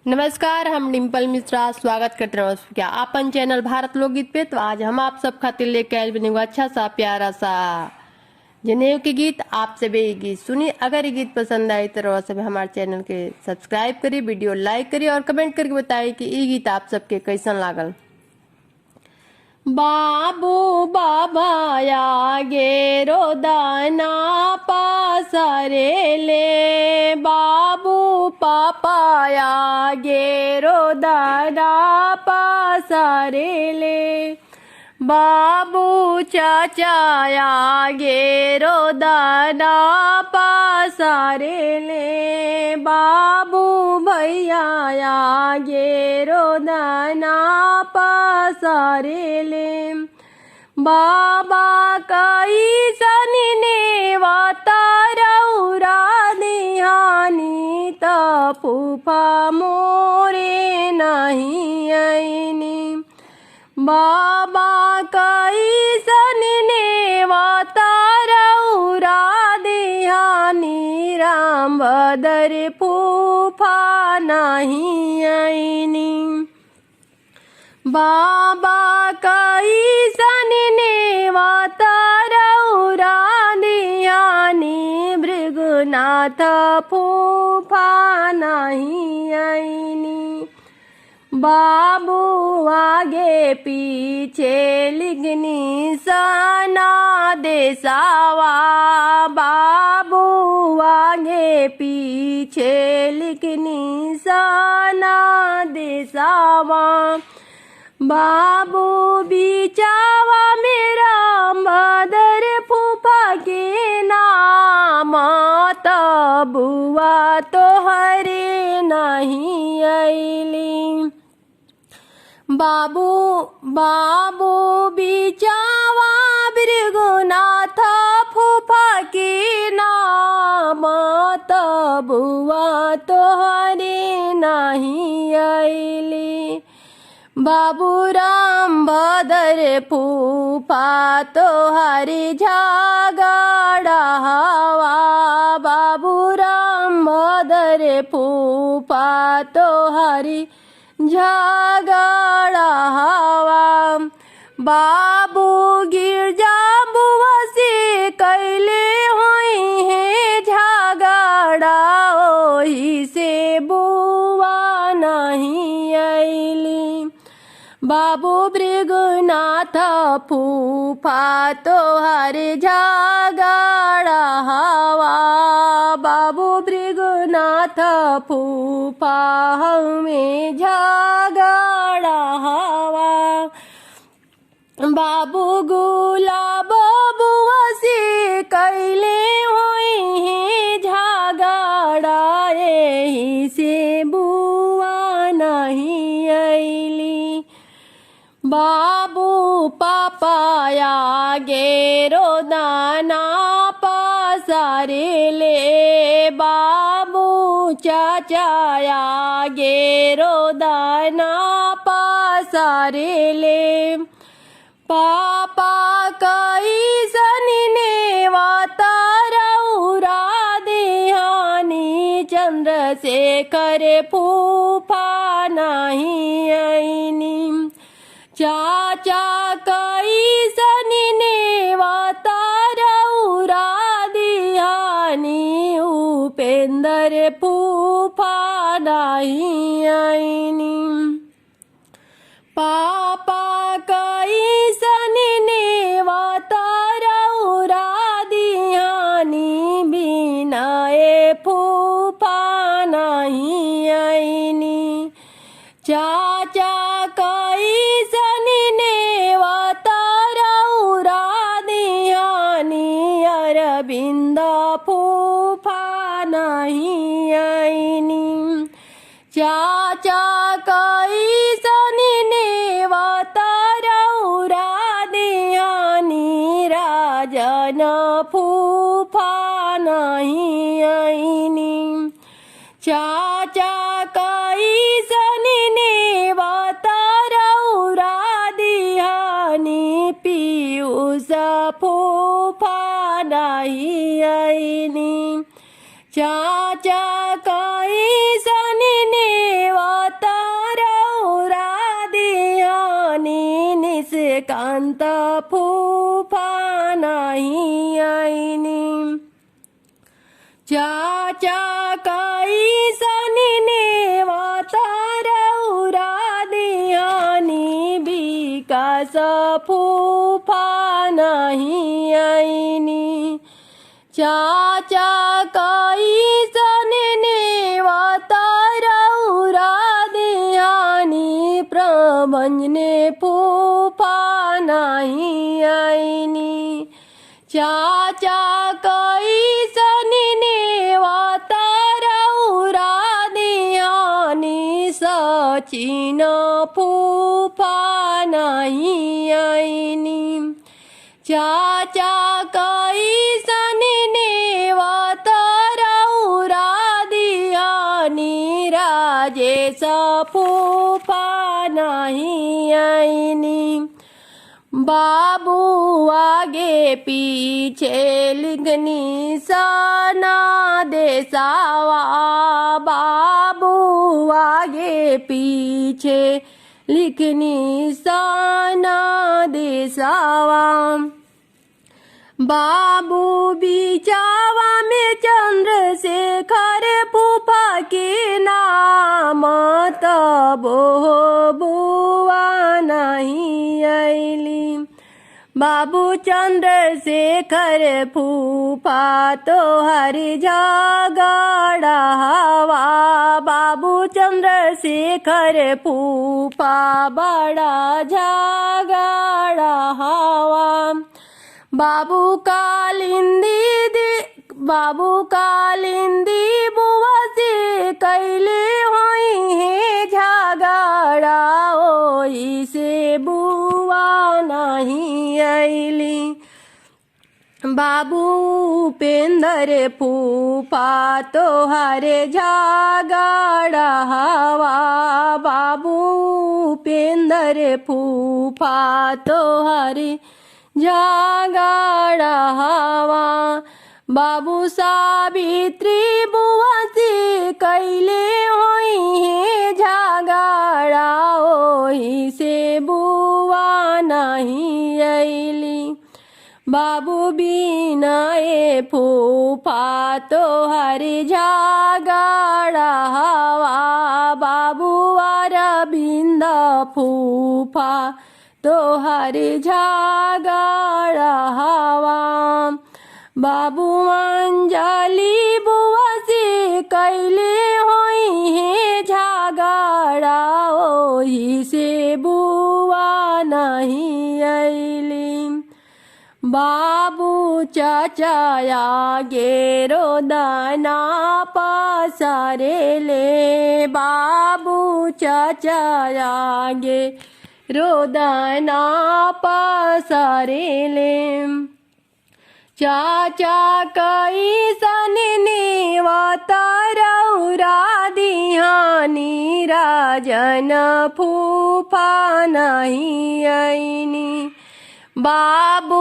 नमस्कार, हम डिम्पल मिश्रा स्वागत करते हैं क्या अपन चैनल भारत लोकगीत पे। तो आज हम आप सब खातिर लेके आए बने अच्छा सा प्यारा सा जनेऊ के गीत। आप सब ये गीत सुनिए। अगर ये गीत पसंद आए तो सब हमारे चैनल के सब्सक्राइब करिए, वीडियो लाइक करिए और कमेंट करके बताइए कि ये गीत आप सबके कैसन लागल। बाबू बाबा आगे रोदाना पासरे ले, बाबू पापा आगे रोदाना पासरे ले, बाबू चाचा आगे रोदाना पासरे ले, बाबू भैया आगे रोदाना पासरे ले, बाबा कई सनी ने वातारौरा दिहानी त फूफा मोरे नहीं आईनी, बाबा कई सनी ने वातारौरा दिहानी राम बदर फूफा नहीं आईनी, बाबा कई सनी ने वातारौरा दिहानी भृगुनाथ फूफा नहीं आईनी, बाबू आगे पीछे लिखनी सना देसावा, बाबू आगे पीछे लिखनी सना देसावा, बाबू बिचावा मेरा मदर फूफा के नाम बुआ तो हरे नहीं आईली, बाबू बाबू बिचावा भृगुनाथ फूफा के नाम बुआ तो हरे नहीं आईली, बाबू राम भदर फूफा तो हरी झगड़ा हवा, बाबू राम भदर फूफा तो हरी झगड़ा हवा, बाबू गिरजा बुआ से कैले हुई है झगड़ा, ओही से बुआ नहीं आईली, बाबू भृगुनाथ फूफा तो हर झगड़ा हवा, बाबू भृगुनाथ फूफा हमें झगड़ा हवा, बाबू गुलाब बुआ से कैले हुई है झगड़ा, यही से बुआ नहीं आईली, बाबू पापा आगे रोदाना पासरे ले, बाबू चाचा आगे रोदाना पासरे ले, पापा कई सनी ने वातारौरा दिहानी चंद्रशेखर फूफा नहीं आईनी, चाचा कई सनी ने वातारौरा दिहानी उपेंद्र फूफा नहीं आईनी, पापा कई सनी ने वातारौरा दिहानी बिनाए फूफा नहीं आईनी, चाचा कई सनी ने वातारौरा दिहानी अरविंद फूफा नहीं आईनी, चाचा कई सनी ने वातारौरा दिहानी राजन फूफा नहीं आईनी, चाचा कई सनी ने वातारौरा दिहानी पीयूष फूफा नहीं आईनी, चाचा कई सनी ने निशिकांत फूफा नाही आईनी चाचा काई सनी ने वातार उरा दियानी विकास फूफा नाही आईनी चाचा काई सनी ने वातार उरा दियानी प्रभंजने फूफा नाही आईनी चाचा काई सनी ने वातार उरा दियानी सचिन फूफा नाही आईनी चाचा काई सनी ने वातार उरा दियानी राजेश फूफा नाही आईनी बाबू आगे पीछे लिखनी सना देसावा बाबू आगे पीछे लिखनी सना देसावा बाबू बिचावा में चंद्रशेखर फूफा के नाम तबो बुआ नहीं आईली बाबू चंद्रशेखर फूफा तो हरि झगड़ा हवा बाबू चंद्रशेखर फूफा बड़ा झगड़ा हवा बाबू कालिंदी बुआ से कैले होई है झगड़ा ओई से बुआ नहीं आईली बाबू उपेंद्र फूफा तो हरे झगड़ा हवा बाबू उपेंद्र फूफा तो हरे झगड़ा हवा बाबू सावित्री बुआ से कैले होई है झगड़ा ओही से बुआ नहीं आईली बाबू बिनाए फूफा तो हरि झगड़ा हवा बाबू अरविंद फूफा तो हरि झगड़ा हवा बाबू अंजलि बुआ से कैले होई है झगड़ा ओही से बुआ नहीं आईली बाबू चाचा आगे रोदना पसारे ले बाबू चाचा आगे रोदना पसारे ले चाचा कई सनी वातार उरा दिहानी राजन फूफा नहीं आईनी बाबू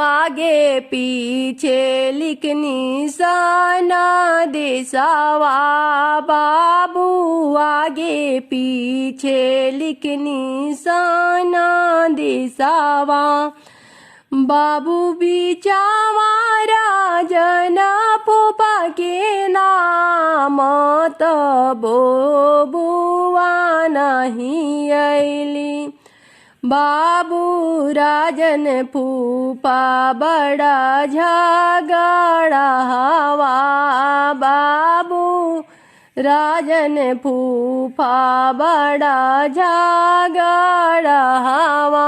आगे पीछे लिखनी सना देसावा बाबू आगे पीछे लिखनी सना देसावा बाबू बिचावा राजन फूफा के नाम तबो बुआ नहीं आईली बाबू राजन फूफा बड़ा झगड़ा हवा बाबू राजन फूफा बड़ा झगड़ा हवा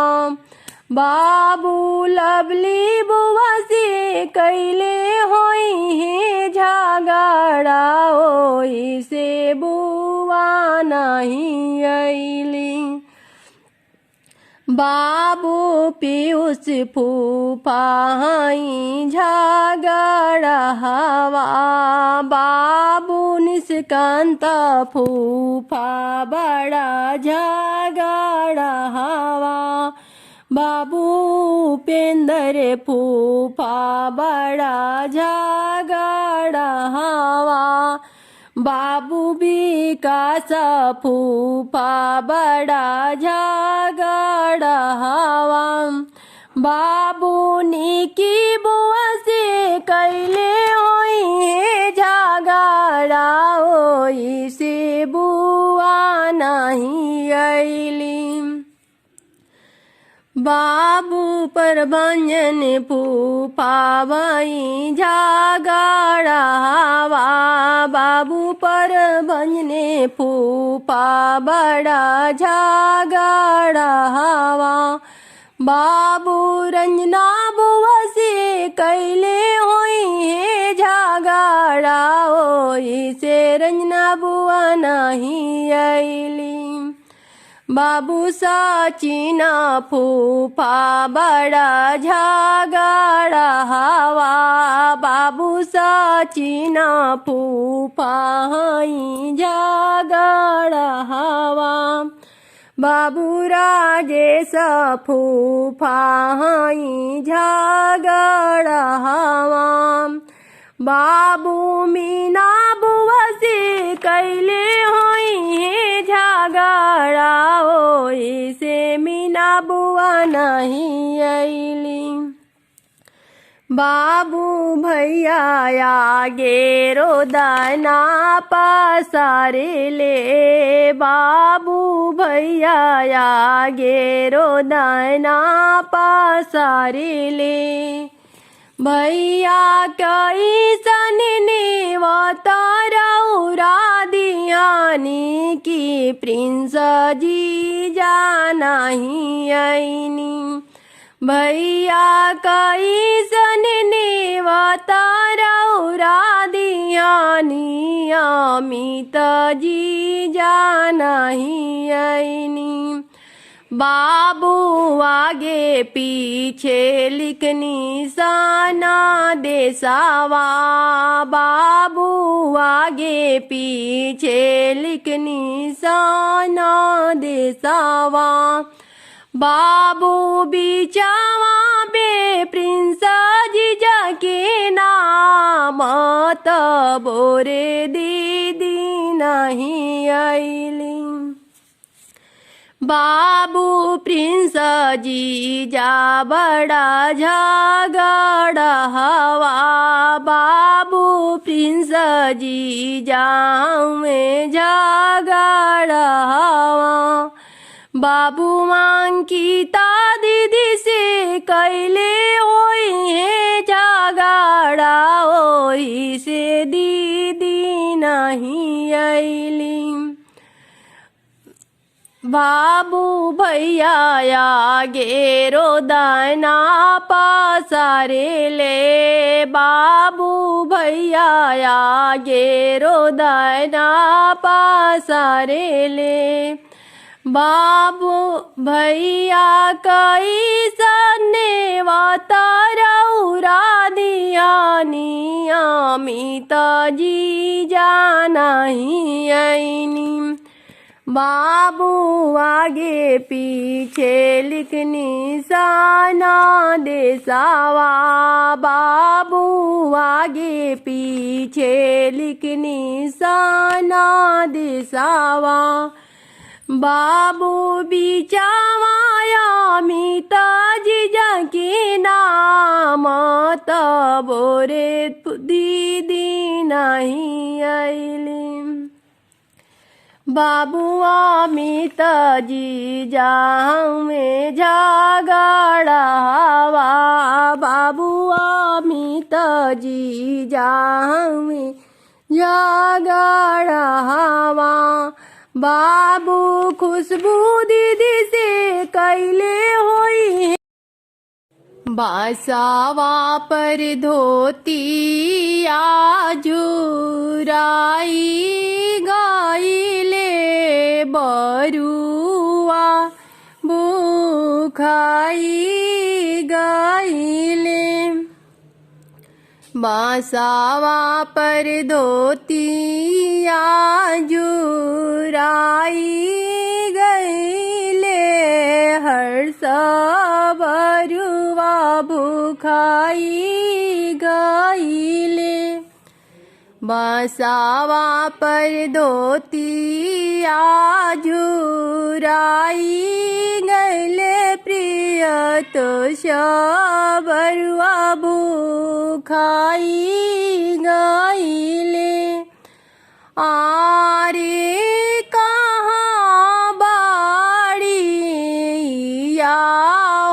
बाबू लवली बुआ से कैले होई है झगड़ा ओई से बुआ नहीं आईली बाबू पीयूष फूफा हई झगड़ा हवा बाबू निशिकांत फूफा बड़ा झगड़ा हवा बाबू उपेंद्र फूफा बड़ा झगड़ा हवा बाबू विकास फूफा बड़ा झगड़ा हवा बाबूनी की बुआ से कैले होई है झगड़ा, होई से बुआ नहीं अइली। बाबू पर भंजन फूफा भई झगड़ा हवा, बाबू पर भंजने फूफा बड़ा झगड़ा हवा। बाबू रंजना बुआ से कैले होई है झगड़ा, होई से रंजना बुआ नहीं अइली। बाबू सचिना फूफा बड़ा झगड़ा हवा, बाबू सचिना फूफा हई झगड़ा हवा। बाबू राजेश फूफा हई झगड़ा हवा। बाबू मीना बुआ से कैले होई है झगड़ा, होई से मीना बुआ नहीं अइली। बाबू भैया आगे रोदना पसारे ले, बाबू भैया आगे रोदना पसारे ले। भैया कैसन नेवतारौरा दियानी की प्रिंस जी जाना ही आईनी। भैया कैसन नेवतारौरा दियानी अमित जी जाना ही आईनी। बाबू आगे पीछे लिखनी साना देसावा, बाबू आगे पीछे लिखनी साना देसावा। बाबू बिचावा बे प्रिंस जीजा के नाम, तबोरे दीदी नहीं अइली। बाबू प्रिंस जीजा बड़ा झगड़ा हवा, बाबू प्रिंस जीजा में झगड़ा हवा। बाबू मांकिता दीदी से कैले होई है झगड़ा, होई से दीदी नहीं अइली। बाबू भैया आगे रोदना पसारे ले, बाबू भैया आगे रोदना पसारे ले। बाबू भैया कैसन नेवतारौरा दियानी अमित जी जाना ही आईनी। बाबू आगे पीछे लिखनी साना देसावा, बाबू आगे पीछे लिखनी साना देसावा। बाबू बिचावा अमित जीजा के नाम, तबोरे दीदी नहीं अइली। बाबू अमित जीजा में झगड़ा हवा, बाबू अमित जीजा में झगड़ा हवा। बाबू खुशबू दीदी से कैले होई है बासावा पर धोती आजुराई गाइले बरुआ भूखाई गाइले। बासावा पर धोती आजुराई गईले हर्ष बरुआ भूखाई गईले। बासावा पर धोती आजुराई गईले प्रिय प्रियतोष बरुआ भूखाई गईले। आरे कहाँ बाड़ी या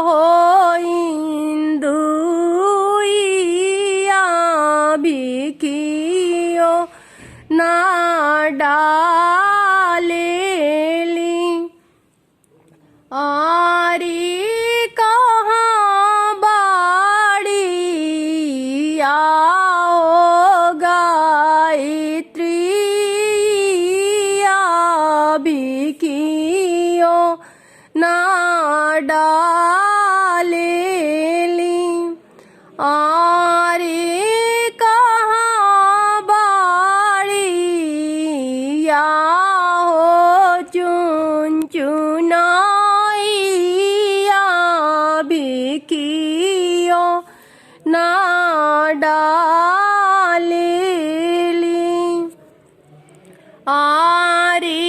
हो इंदुइया भिखियो ना डालेली। आरे कहाँ बाड़ी या हो गायत्री भिखियो ना डालेली। आरे कहाँ बाड़ी या हो चुन चुनाइया भिखियो ना डालेली। आरे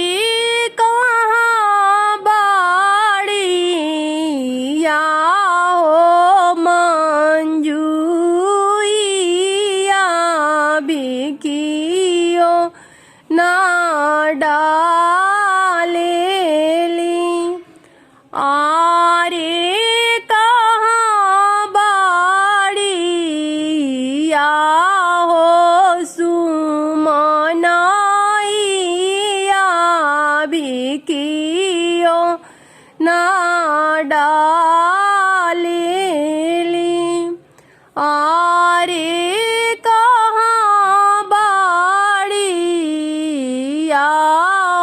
कहाँ बाड़ी या हो मंजूइया भिखियो ना डालेली। आरे कहाँ बाड़ी या हो सुमनाइया भिखियो ना डालेली। आरे कहाँ बाड़ी या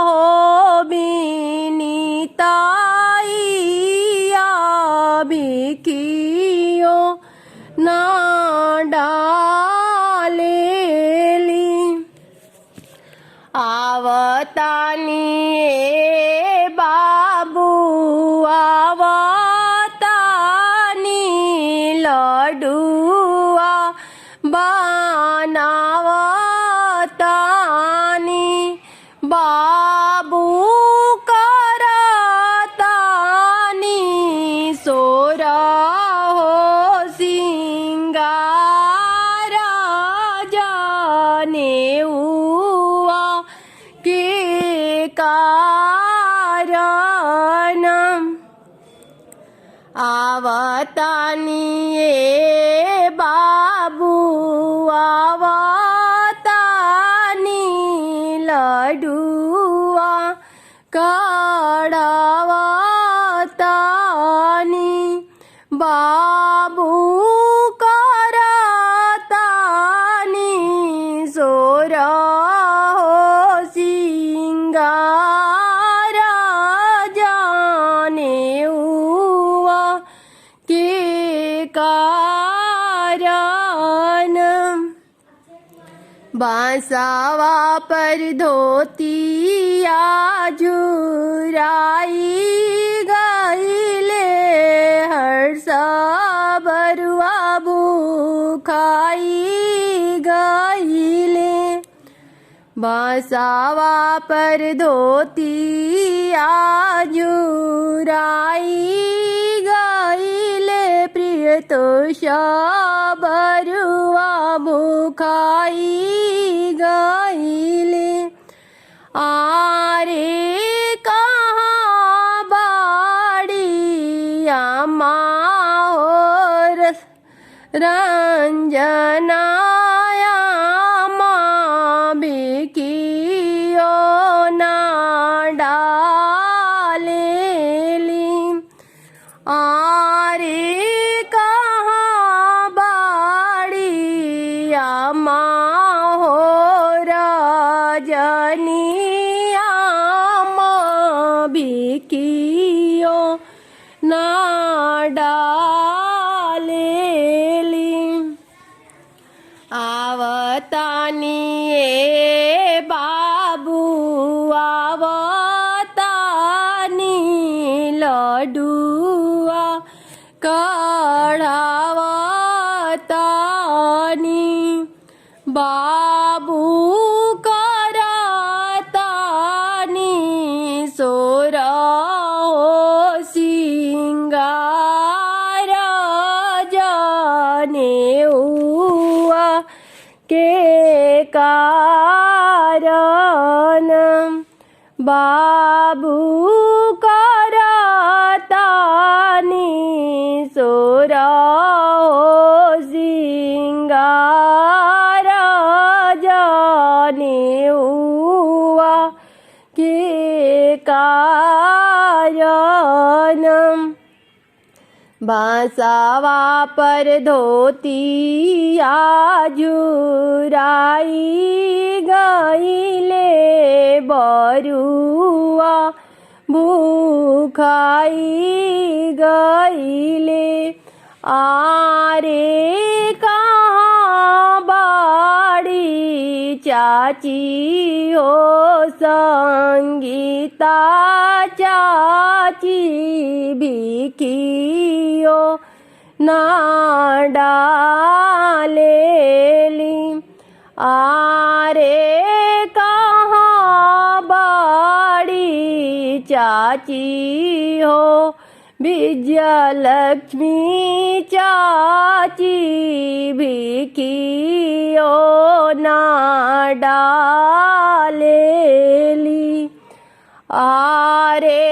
हो बिनीताइया भिखियो ना डालेली। आवतानी ए बाबू आवतानी लडुआ बनावतानी। बाबू करतानी सोरा हो सिंगारा जाने हुआ के कारण। आवतानी ए बाबू आवतानी लडुआ कड़ावतानी। बाबू करतानी सोरा हो सिंगारा जाने हुआ के कारण। बांसावा पर धोतिया झुराई गईले। हर्ष बरुआ भूखाई गईले। बांसावा पर धोतिया झुराई गईले। प्रियतोष बरुआ भूखाई गईले। आरे कहाँ बाड़ी अम्मा हो रंजनाया माँ भिखियो ना डालेली। आरे कहाँ बाड़ी अम्मा हो रजनिया माँ भिखियो ना डालेली। आवतानी ए बाबू आवतानी लडुआ कड़ावतानी। बाबू करतानी सोरा हो सिंगारा बाबू करतानी सोरा हो सिंगार जाने हुआ के कारणम बांसावा पर धोतिया झुराई गईले बरुआ भूखाई गईले आरे कहाँ बाड़ी चाची हो संगीता चाची भिखियो ना डालेली आरे कहाँ बाड़ी चाची हो विजयलक्ष्मी चाची भिखियो ना डालेली आरे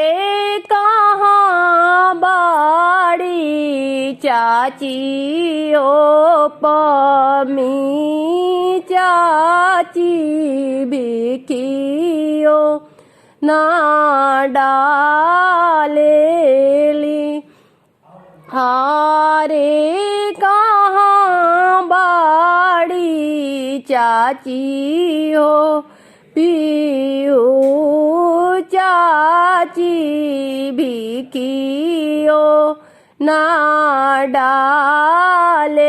कहाँ बाड़ी चाची हो पमी चाची भिखियो ना डालेली आरे कहाँ बाड़ी चाची हो पीहू चाची भिखियो ना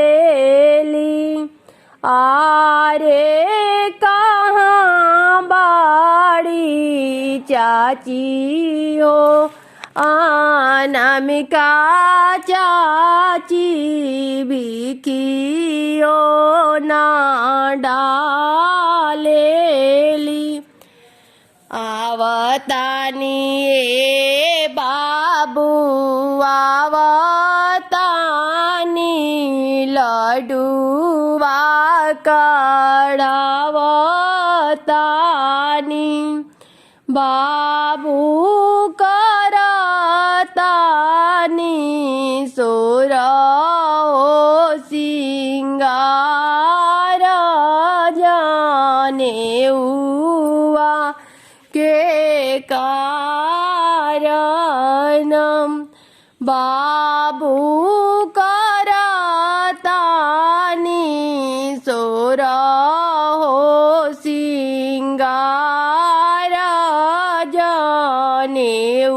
डालेली आरे कहाँ बाड़ी चाची हो अनामिका चाची भिखियो ना डालेली आवतानी ए बाबू आवतानी लडुवा कड़ावतानी बाबू करतानी सोरा हो सिंगार जाने हुआ के कारणम बाबू करतानी सोरा हो सिंगार